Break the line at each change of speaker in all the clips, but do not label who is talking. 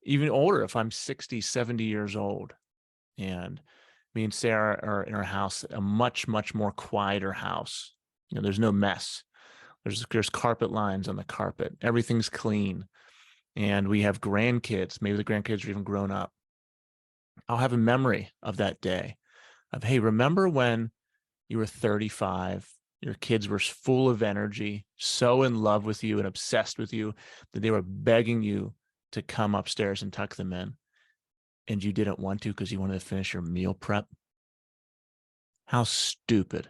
even older, if I'm 60, 70 years old, and me and Sarah are in our house, a much, much more quieter house. There's no mess. There's carpet lines on the carpet. Everything's clean. And we have grandkids. Maybe the grandkids are even grown up. I'll have a memory of that day of, hey, remember when you were 35, your kids were full of energy, so in love with you and obsessed with you that they were begging you to come upstairs and tuck them in, and you didn't want to because you wanted to finish your meal prep? How stupid.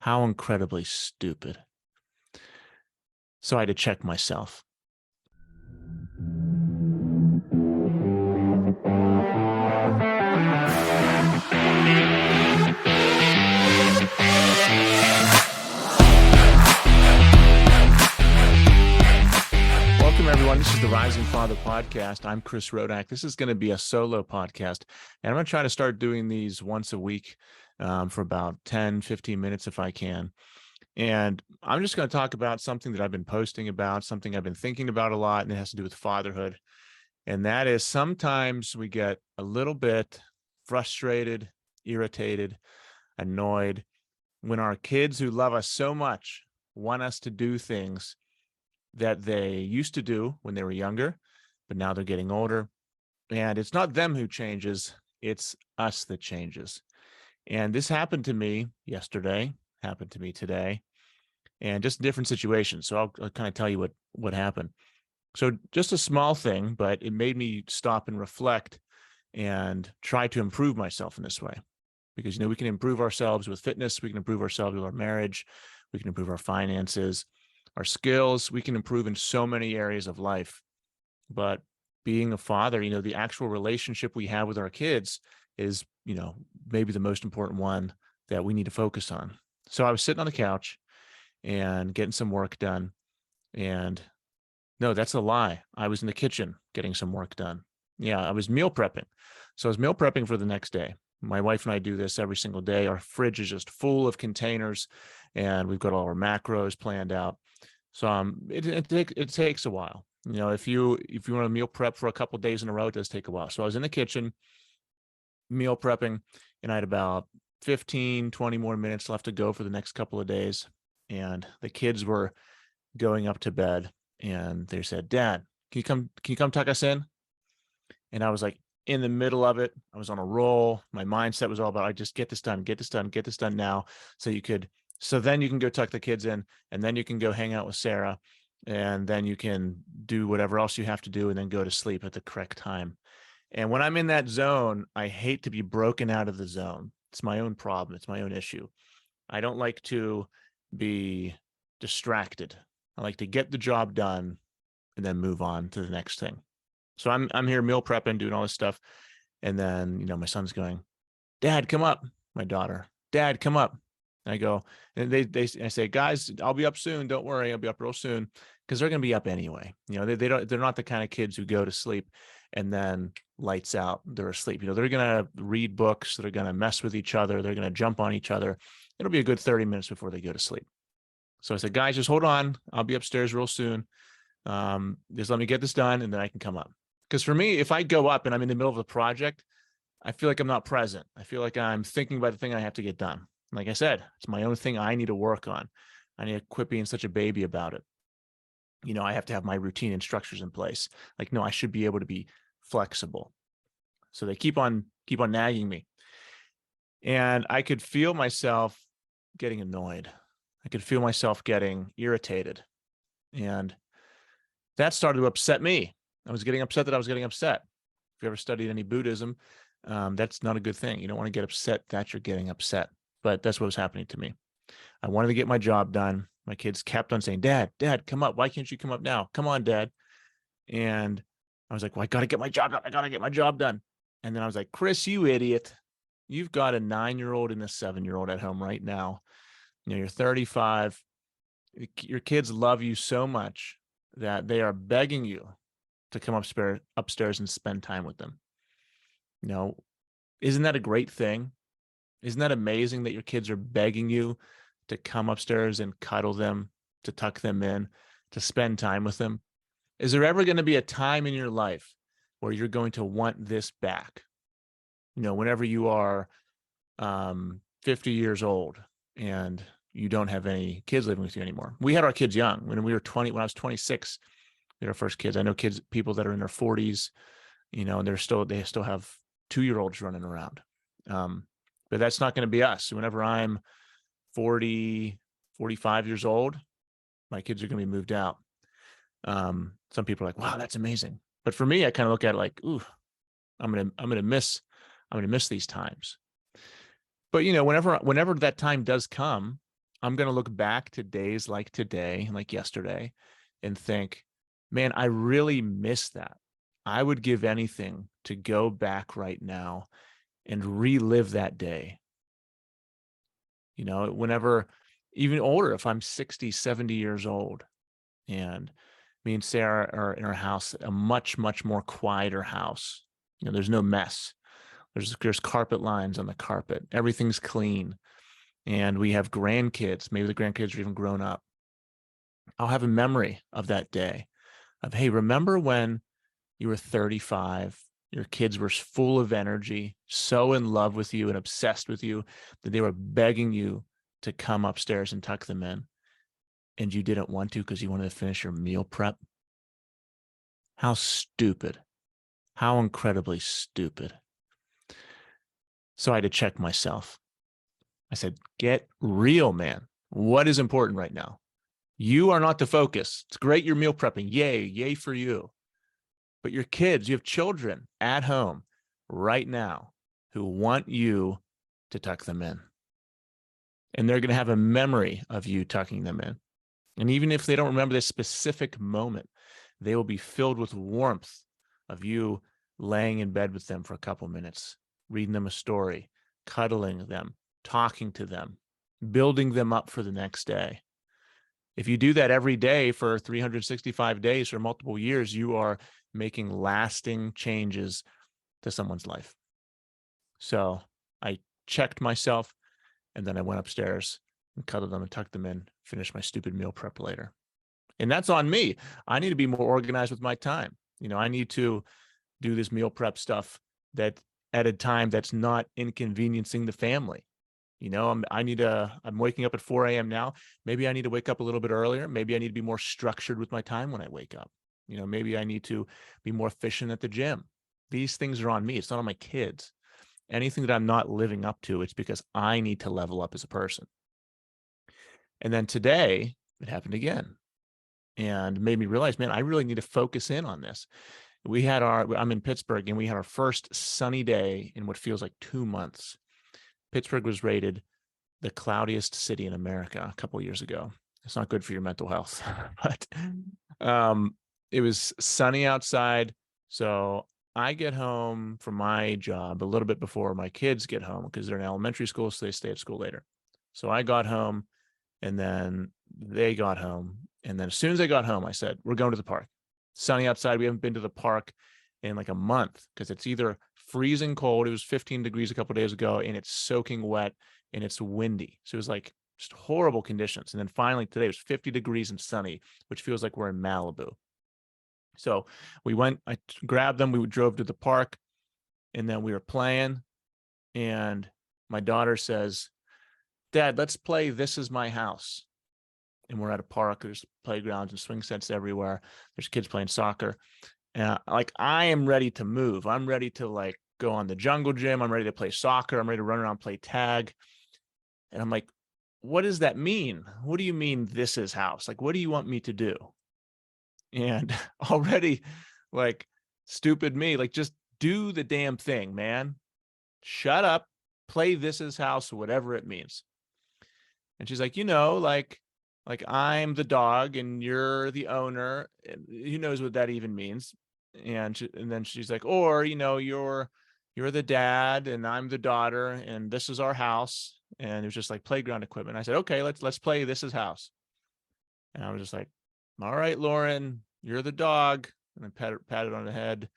How incredibly stupid. So I had to check myself. Welcome, everyone. This is the Rising Father Podcast. I'm Chris Rodack. This is going to be a solo podcast, and I'm going to try to start doing these once a week for about 10, 15 minutes if I can. And I'm just going to talk about something that I've been posting about, something I've been thinking about a lot, and it has to do with fatherhood. And that is sometimes we get a little bit frustrated, irritated, annoyed when our kids who love us so much want us to do things that they used to do when they were younger, but now they're getting older. And it's not them who changes, it's us that changes. And this happened to me yesterday, happened to me today, and just different situations. So I'll kind of tell you what happened. So just a small thing, but it made me stop and reflect and try to improve myself in this way. Because, we can improve ourselves with fitness. We can improve ourselves with our marriage. We can improve our finances, our skills. We can improve in so many areas of life. But being a father, the actual relationship we have with our kids is, maybe the most important one that we need to focus on. So I was sitting on the couch and getting some work done. And no, that's a lie. I was in the kitchen getting some work done. Yeah, I was meal prepping. So I was meal prepping for the next day. My wife and I do this every single day. Our fridge is just full of containers, and we've got all our macros planned out. So it takes a while. If you want to meal prep for a couple of days in a row, it does take a while. So I was in the kitchen meal prepping, and I had about 15, 20 more minutes left to go for the next couple of days. And the kids were going up to bed, and they said, "Dad, can you come tuck us in?" And I was like in the middle of it. I was on a roll. My mindset was all about, I just get this done now. So then you can go tuck the kids in, and then you can go hang out with Sarah, and then you can do whatever else you have to do and then go to sleep at the correct time. And when I'm in that zone, I hate to be broken out of the zone. It's my own problem. It's my own issue. I don't like to be distracted. I like to get the job done and then move on to the next thing. So I'm here meal prepping, doing all this stuff. And then, my son's going, "Dad, come up." My daughter, "Dad, come up." And I go, and I say, "Guys, I'll be up soon. Don't worry. I'll be up real soon." Because they're going to be up anyway. They're not the kind of kids who go to sleep and then lights out, they're asleep. They're going to read books. They're going to mess with each other. They're going to jump on each other. It'll be a good 30 minutes before they go to sleep. So I said, "Guys, just hold on. I'll be upstairs real soon. Just let me get this done, and then I can come up." Because for me, if I go up and I'm in the middle of a project, I feel like I'm not present. I feel like I'm thinking about the thing I have to get done. Like I said, it's my own thing I need to work on. I need to quit being such a baby about it. I have to have my routine and structures in place. Like, no, I should be able to be flexible. So they keep on nagging me. And I could feel myself getting annoyed. I could feel myself getting irritated. And that started to upset me. I was getting upset that I was getting upset. If you ever studied any Buddhism, that's not a good thing. You don't want to get upset that you're getting upset. But that's what was happening to me. I wanted to get my job done. My kids kept on saying, "Dad, come up. Why can't you come up now? Come on, Dad." And I was like, "Well, I got to get my job done. I got to get my job done." And then I was like, "Chris, you idiot. You've got a 9-year-old and a 7-year-old at home right now. You're 35. Your kids love you so much that they are begging you to come upstairs and spend time with them. Isn't that a great thing? Isn't that amazing that your kids are begging you to come upstairs and cuddle them, to tuck them in, to spend time with them? Is there ever going to be a time in your life where you're going to want this back. Whenever you are 50 years old and you don't have any kids living with you anymore. We had our kids young. When I was 26, we had our first kids. I know people that are in their 40s, and they still have 2-year-olds running around. But that's not going to be us. Whenever I'm 40, 45 years old, my kids are going to be moved out. Some people are like, wow, that's amazing. But for me, I kind of look at it like, ooh, I'm going to miss these times. But, whenever that time does come, I'm going to look back to days like today, like yesterday, and think, man, I really miss that. I would give anything to go back right now and relive that day. Whenever, even older, if I'm 60, 70 years old, and me and Sarah are in our house, a much, much more quieter house. There's no mess. There's carpet lines on the carpet. Everything's clean. And we have grandkids. Maybe the grandkids are even grown up. I'll have a memory of that day of, hey, remember when you were 35, your kids were full of energy, so in love with you and obsessed with you that they were begging you to come upstairs and tuck them in, and you didn't want to because you wanted to finish your meal prep? How stupid. How incredibly stupid. So I had to check myself. I said, get real, man. What is important right now? You are not the focus. It's great you're meal prepping. Yay for you. But your kids, you have children at home right now who want you to tuck them in. And they're going to have a memory of you tucking them in. And even if they don't remember this specific moment, they will be filled with warmth of you laying in bed with them for a couple minutes, reading them a story, cuddling them, talking to them, building them up for the next day. If you do that every day for 365 days or multiple years, you are making lasting changes to someone's life. So I checked myself, and then I went upstairs and cuddled them and tucked them in, finished my stupid meal prep later. And that's on me. I need to be more organized with my time. I need to do this meal prep stuff that at a time that's not inconveniencing the family. I'm waking up at 4 a.m. now. Maybe I need to wake up a little bit earlier. Maybe I need to be more structured with my time when I wake up. Maybe I need to be more efficient at the gym. These things are on me. It's not on my kids. Anything that I'm not living up to, it's because I need to level up as a person. And then today it happened again and made me realize, man, I really need to focus in on this. I'm in Pittsburgh, and we had our first sunny day in what feels like 2 months. Pittsburgh was rated the cloudiest city in America a couple of years ago. It's not good for your mental health, but it was sunny outside. So I get home from my job a little bit before my kids get home because they're in elementary school, so they stay at school later. So I got home, and then they got home. And then as soon as they got home, I said, we're going to the park. Sunny outside. We haven't been to the park in like a month because it's either freezing cold. It was 15 degrees a couple of days ago, and it's soaking wet, and it's windy. So it was like just horrible conditions. And then finally today it was 50 degrees and sunny, which feels like we're in Malibu. So we went, I grabbed them. We drove to the park, and then we were playing. And my daughter says, Dad, let's play This Is My House. And we're at a park. There's playgrounds and swing sets everywhere. There's kids playing soccer. And I am ready to move. I'm ready to go on the jungle gym. I'm ready to play soccer. I'm ready to run around, play tag. And I'm like, what does that mean? What do you mean this is house? What do you want me to do? And already stupid me, just do the damn thing, man. Shut up, play This Is House, whatever it means. And she's like, I'm the dog and you're the owner. Who knows what that even means? And then she's like, or, you're the dad and I'm the daughter and this is our house. And it was just like playground equipment. I said, okay, let's play This Is House. And I was just like, all right, Lauren, you're the dog. And I patted on the head,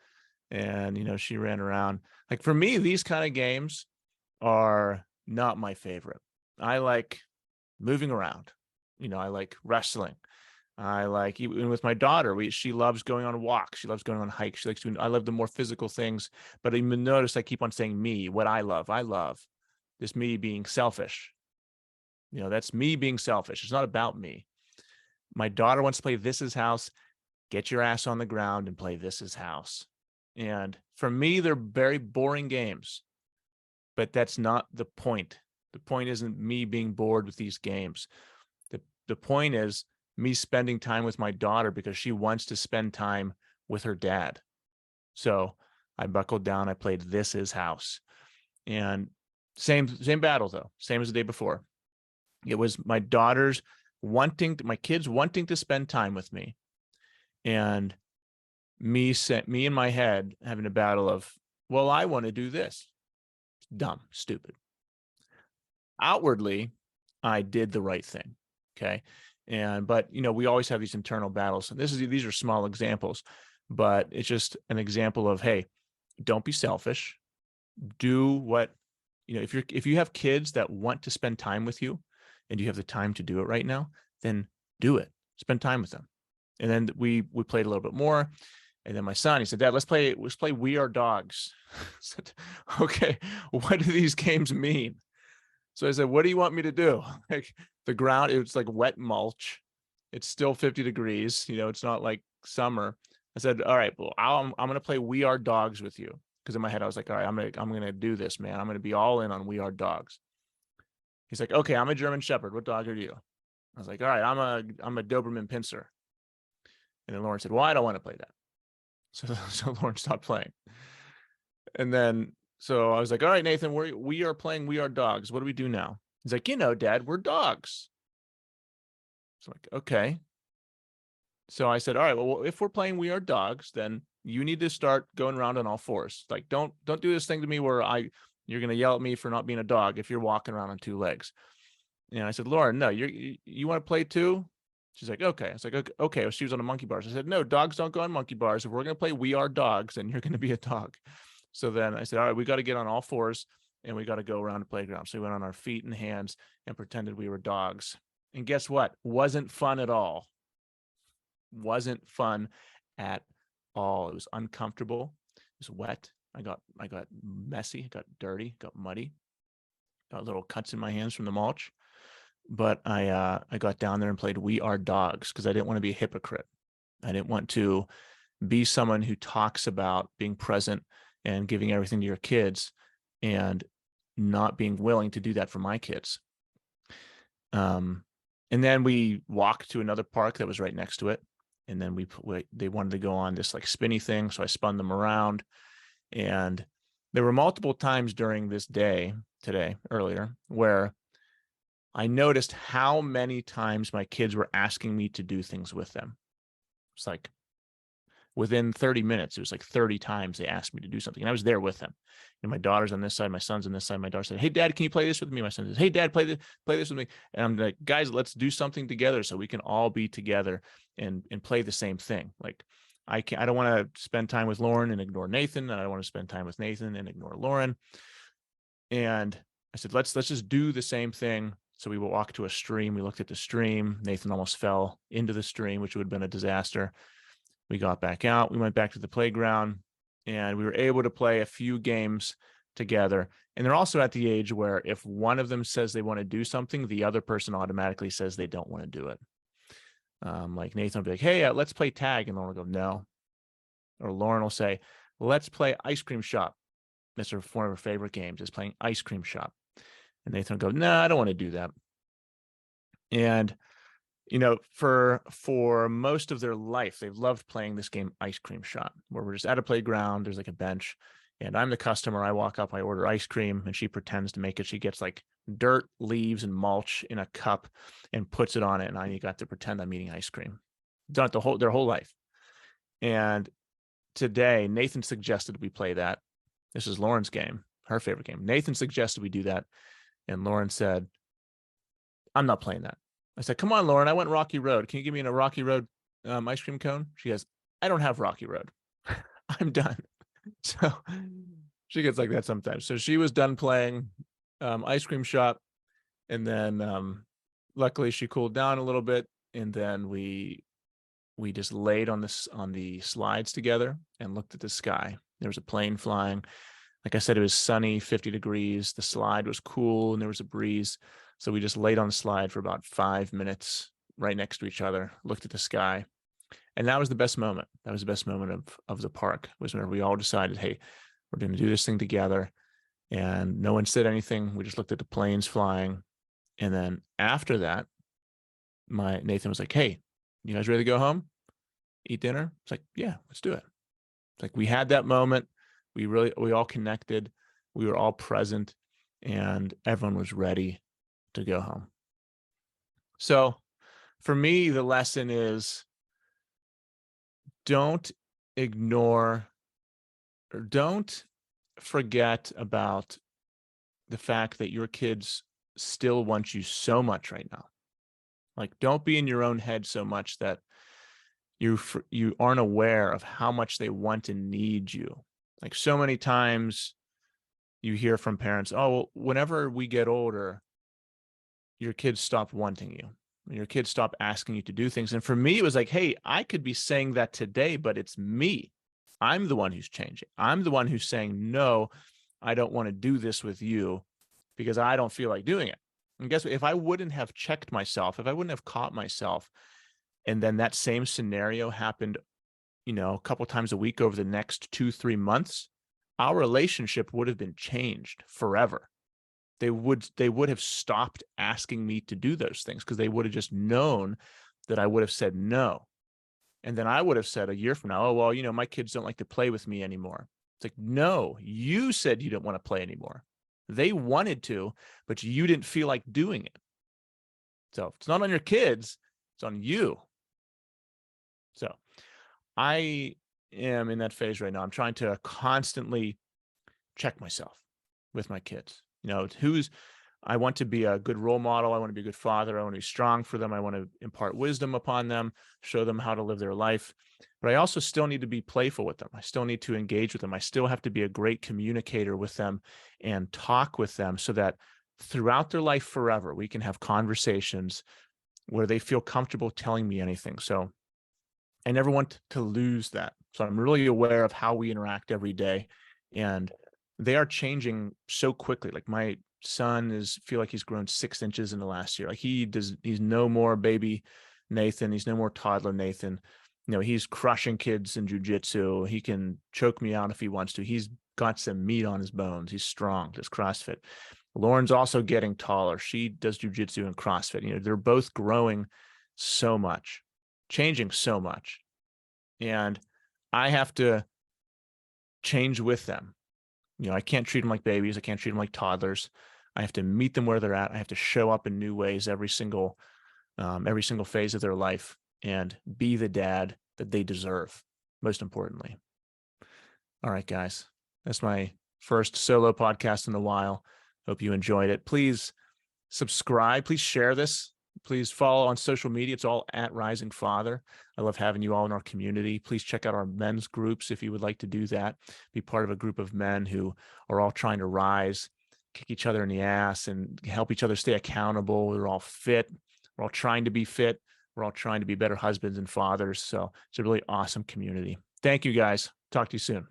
and, she ran around. For me, these kind of games are not my favorite. I like moving around. I like wrestling. I like, even with my daughter, she loves going on walks. She loves going on hikes. She likes doing, I love the more physical things, but even notice I keep on saying me, what I love this, me being selfish. That's me being selfish. It's not about me. My daughter wants to play This Is House. Get your ass on the ground and play This Is House. And for me, they're very boring games, but that's not the point. The point isn't me being bored with these games. The point is me spending time with my daughter because she wants to spend time with her dad. So I buckled down. I played This Is House. And same battle, though, same as the day before. It was my kids wanting to spend time with me, and me in my head having a battle of, well, I want to do this. Dumb, stupid. Outwardly, I did the right thing. Okay. But we always have these internal battles. And these are small examples, but it's just an example of, hey, don't be selfish. Do what, if you have kids that want to spend time with you and you have the time to do it right now, then do it. Spend time with them. And then we played a little bit more. And then my son, he said, Dad, let's play We Are Dogs. I said, okay, what do these games mean? So I said, what do you want me to do? Like, the ground, it's like wet mulch. It's still 50 degrees. It's not like summer. I said, all right, well, I'm going to play We Are Dogs with you. Because in my head, I was like, all right, I'm going to do this, man. I'm going to be all in on We Are Dogs. He's like, okay, I'm a German Shepherd. What dog are you? I was like, all right, I'm a Doberman Pinscher. And then Lauren said, well, I don't want to play that. So Lauren stopped playing. And then, so I was like, all right, Nathan, we are playing We Are Dogs. What do we do now? He's like, Dad, we're dogs. So like, okay. So I said, all right, well, if we're playing We Are Dogs, then you need to start going around on all fours. Like, don't do this thing to me where you're going to yell at me for not being a dog if you're walking around on two legs. And I said, Lauren, no, you want to play too? She's like, okay. I was like, okay. Well, she was on the monkey bars. I said, no, dogs don't go on monkey bars. If we're going to play We Are Dogs, then you're going to be a dog. So then I said, all right, we got to get on all fours and we got to go around the playground. So we went on our feet and hands and pretended we were dogs. And guess what? Wasn't fun at all. Wasn't fun at all. It was uncomfortable. It was wet. I got messy, got dirty, got muddy, got little cuts in my hands from the mulch. But I got down there and played We Are Dogs because I didn't want to be a hypocrite. I didn't want to be someone who talks about being present and giving everything to your kids and not being willing to do that for my kids. And then we walked to another park that was right next to it. And then they wanted to go on this like spinny thing. So I spun them around. And there were multiple times during this day earlier, where I noticed how many times my kids were asking me to do things with them. It's like within 30 minutes, it was like 30 times they asked me to do something. And I was there with them. And my daughter's on this side, my son's on this side. My daughter said, hey, Dad, can you play this with me? My son says, hey, Dad, play this with me. And I'm like, guys, let's do something together so we can all be together and play the same thing. Like, I don't want to spend time with Lauren and ignore Nathan. And I don't want to spend time with Nathan and ignore Lauren. And I said, let's just do the same thing. So we walked to a stream. We looked at the stream. Nathan almost fell into the stream, which would have been a disaster. We got back out. We went back to the playground and we were able to play a few games together. And they're also at the age where if one of them says they want to do something, the other person automatically says they don't want to do it. Like Nathan will be like, hey, let's play tag. And Lauren will go, no. Or Lauren will say, let's play ice cream shop. That's one of her favorite games, is playing ice cream shop. And Nathan will go, no, I don't want to do that. And, for most of their life, they've loved playing this game, Ice Cream Shop, where we're just at a playground. There's like a bench and I'm the customer. I walk up, I order ice cream and she pretends to make it. She gets like dirt, leaves and mulch in a cup and puts it on it. And I got to pretend I'm eating ice cream. Done it their whole life. And today, Nathan suggested we play that. This is Lauren's game, her favorite game. Nathan suggested we do that. And Lauren said, I'm not playing that. I said, come on, Lauren, I went Rocky Road. Can you give me a Rocky Road ice cream cone? She goes, I don't have Rocky Road. I'm done. So she gets like that sometimes. So she was done playing ice cream shop. And then luckily she cooled down a little bit. and then we just laid on the slides together and looked at the sky. There was a plane flying. Like I said, it was sunny, 50 degrees. The slide was cool and there was a breeze. So we just laid on the slide for about 5 minutes right next to each other, looked at the sky. And that was the best moment. That was the best moment of the park, was whenever we all decided, hey, we're going to do this thing together. And no one said anything. We just looked at the planes flying. And then after that, Nathan was like, hey, you guys ready to go home? Eat dinner? It's like, yeah, let's do it. It's like we had that moment. We all connected. We were all present and everyone was ready to go home. So for me, the lesson is don't ignore or don't forget about the fact that your kids still want you so much right now. Like, don't be in your own head so much that you aren't aware of how much they want and need you. Like, so many times you hear from parents, oh, well, whenever we get older, your kids stop wanting you. Your kids stop asking you to do things. And for me, it was like, hey, I could be saying that today, but it's me. I'm the one who's changing. I'm the one who's saying, no, I don't want to do this with you because I don't feel like doing it. And guess what? If I wouldn't have checked myself, if I wouldn't have caught myself, and then that same scenario happened, a couple times a week over the next 2-3 months, our relationship would have been changed forever. They would have stopped asking me to do those things because they would have just known that I would have said no. And then I would have said a year from now, oh, well, my kids don't like to play with me anymore. It's like, no, you said you didn't want to play anymore. They wanted to, but you didn't feel like doing it. So it's not on your kids, it's on you. So I am in that phase right now. I'm trying to constantly check myself with my kids. I want to be a good role model. I want to be a good father. I want to be strong for them. I want to impart wisdom upon them, show them how to live their life. But I also still need to be playful with them. I still need to engage with them. I still have to be a great communicator with them and talk with them so that throughout their life forever, we can have conversations where they feel comfortable telling me anything. So I never want to lose that. So I'm really aware of how we interact every day. And they are changing so quickly. Like, my son feel like he's grown 6 inches in the last year. Like, he's no more baby Nathan. He's no more toddler Nathan. He's crushing kids in jujitsu. He can choke me out if he wants to. He's got some meat on his bones. He's strong, does CrossFit. Lauren's also getting taller. She does jujitsu and CrossFit. They're both growing so much, changing so much. And I have to change with them. I can't treat them like babies. I can't treat them like toddlers. I have to meet them where they're at. I have to show up in new ways every single phase of their life and be the dad that they deserve, most importantly. All right, guys, that's my first solo podcast in a while. Hope you enjoyed it. Please subscribe. Please share this. Please follow on social media. It's all at Rising Father. I love having you all in our community. Please check out our men's groups if you would like to do that. Be part of a group of men who are all trying to rise, kick each other in the ass, and help each other stay accountable. We're all fit. We're all trying to be fit. We're all trying to be better husbands and fathers. So it's a really awesome community. Thank you, guys. Talk to you soon.